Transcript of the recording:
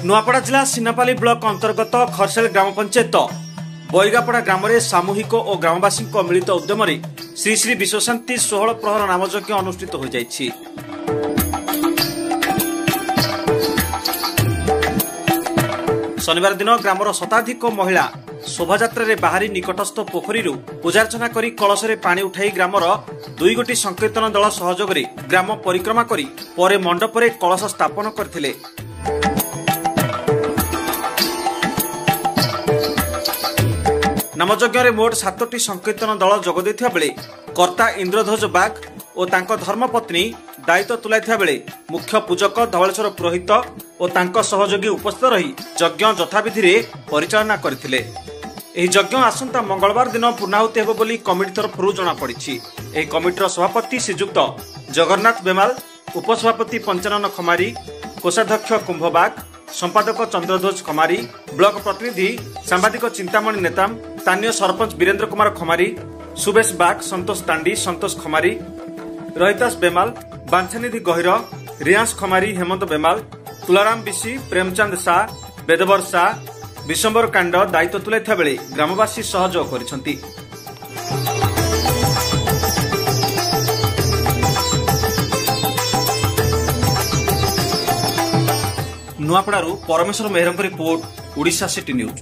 नुआपड़ा जिला सिनापाली ब्लॉक अंतर्गत खरसेल ग्राम पंचायत बैगापड़ा ग्राम में सामूहिक और ग्रामवासी मिलित उद्यम श्री श्री विश्वशांति 16 प्रहर नामयज्ञ अनुष्ठित हो जाइछि। शनिवार दिन ग्रामर शताधिक महिला शोभायात्रा बाहरी निकटस्थ पोखरी पूजार्चना कर कलश पानी उठाई ग्रामर 2 गोटी संकीर्तन दल सहयोग ग्राम परिक्रमा करी परे मंडप रे कलश स्थापन करथिले। नामयज्ञ रे मोट 7टी संकीर्तन दल जोग देथिबा बेले कर्ता इंद्रध्वज बाग और तांको धर्मपत्नी दायित्व तुलाइथिबा बेले मुख्य पूजक धवलेश्वर पुरोहित और तांको सहयोगी उपस्थित रही यज्ञ यथाविधि रे परिचालना करथिले। एही यज्ञ आसंता मंगलवार दिन पूर्णाहुति हेबो बोली कमिटी तरफरु जणा पड़िछि। एही कमिटीर सभापति श्रीयुक्त जगन्नाथ बेमाल, उपसभापति पंचानन खमारी, कोषाध्यक्ष कुंभबाग, संपादक चंद्रध्वज खमारी, ब्लॉक प्रतिनिधि सांबादिक चिंतामणि नेताम, स्थानीय सरपंच वीरेंद्र कुमार खमारी, सुबेश बाग, संतोष तांडी, संतोष खमारी, रोहितास बेमाल, बांछानिधि गहिर, रियांस खमारी, हेमंत बेमाल, तुलाराम बिशी, प्रेमचंद शाह, बेदवर शाह, विशंबर कांड दायित्व तुलाइथिबा बेले ग्रामवासी सहयोग करिसंती। नुआपड़ारू परमेश्वर मेहरंक रिपोर्ट, ओडिशा सिटी न्यूज।